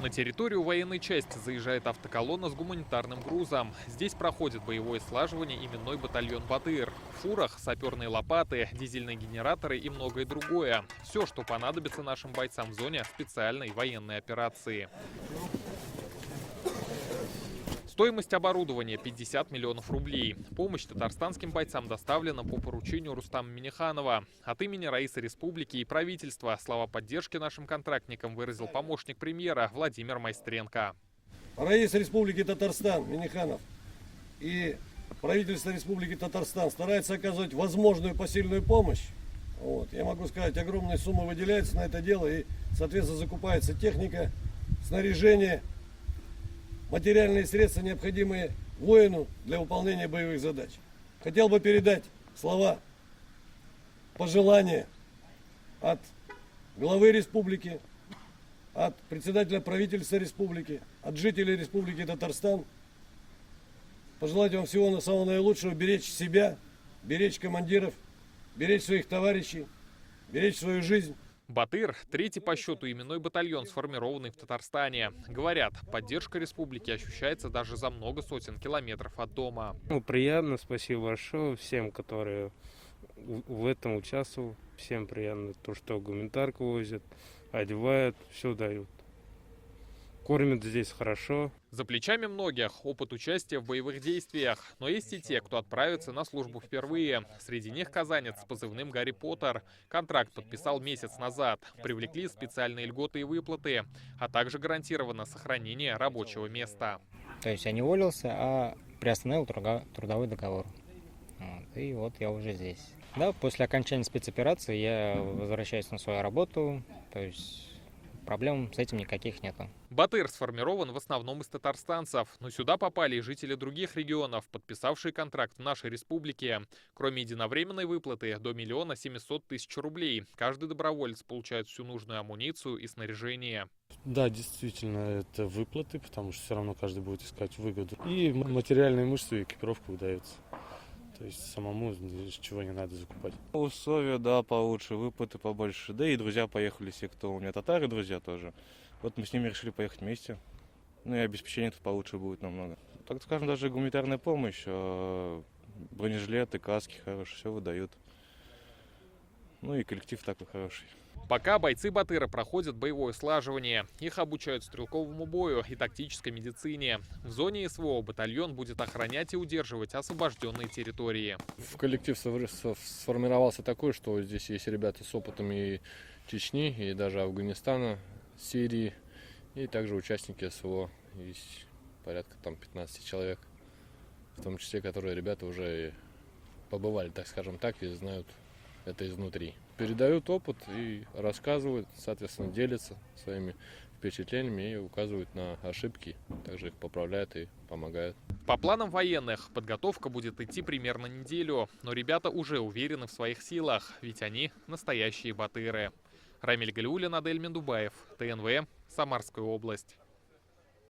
На территорию военной части заезжает автоколонна с гуманитарным грузом. Здесь проходит боевое слаживание именной батальон «Батыр». В фурах саперные лопаты, дизельные генераторы и многое другое. Все, что понадобится нашим бойцам в зоне специальной военной операции. Стоимость оборудования 50 миллионов рублей. Помощь татарстанским бойцам доставлена по поручению Рустама Минниханова. От имени Раисы Республики и правительства слова поддержки нашим контрактникам выразил помощник премьера Владимир Майстренко. Раиса Республики Татарстан Минниханов и правительство Республики Татарстан старается оказывать возможную посильную помощь. Я могу сказать, огромные суммы выделяются на это дело и, соответственно, закупается техника, снаряжение, материальные средства, необходимые воину для выполнения боевых задач. Хотел бы передать слова пожелания от главы республики, от председателя правительства республики, от жителей Республики Татарстан. Пожелать вам всего самого наилучшего, беречь себя, беречь командиров, беречь своих товарищей, беречь свою жизнь. «Батыр» – третий по счету именной батальон, сформированный в Татарстане. Говорят, поддержка республики ощущается даже за много сотен километров от дома. Приятно, спасибо большое всем, которые в этом участвовали. Всем приятно то, что гуманитарку возят, одевают, все дают. Кормят здесь хорошо. За плечами многих опыт участия в боевых действиях. Но есть и те, кто отправится на службу впервые. Среди них казанец с позывным «Гарри Поттер». Контракт подписал месяц назад. Привлекли специальные льготы и выплаты, а также гарантировано сохранение рабочего места. То есть я не уволился, а приостановил трудовой договор. И вот я уже здесь. Да, после окончания спецоперации я возвращаюсь на свою работу. То есть проблем с этим никаких нету. «Батыр» сформирован в основном из татарстанцев, но сюда попали и жители других регионов, подписавшие контракт в нашей республике. Кроме единовременной выплаты до 1 700 000 рублей, каждый доброволец получает всю нужную амуницию и снаряжение. Да, действительно, это выплаты, потому что все равно каждый будет искать выгоду. И материальные имущество и экипировка выдается. То есть самому ничего не надо закупать. Условия, да, получше, выплаты побольше. Да и друзья поехали, все, кто у меня татары, друзья тоже. Вот мы с ними решили поехать вместе. Ну и обеспечение тут получше будет намного. Так скажем, даже гуманитарная помощь, бронежилеты, каски хорошие, все выдают. Ну и коллектив такой хороший. Пока бойцы «Батыра» проходят боевое слаживание. Их обучают стрелковому бою и тактической медицине. В зоне СВО батальон будет охранять и удерживать освобожденные территории. В коллектив сформировался такой, что здесь есть ребята с опытом и Чечни, и даже Афганистана, Сирии, и также участники СВО. Есть порядка 15 человек, в том числе, которые ребята уже побывали, так скажем так, и знают это изнутри. Передают опыт и рассказывают, соответственно, делятся своими впечатлениями и указывают на ошибки, также их поправляют и помогают. По планам военных, подготовка будет идти примерно неделю, но ребята уже уверены в своих силах, ведь они настоящие батыры. Рамиль Галиуллин, Адель Мендубаев, ТНВ, Самарская область.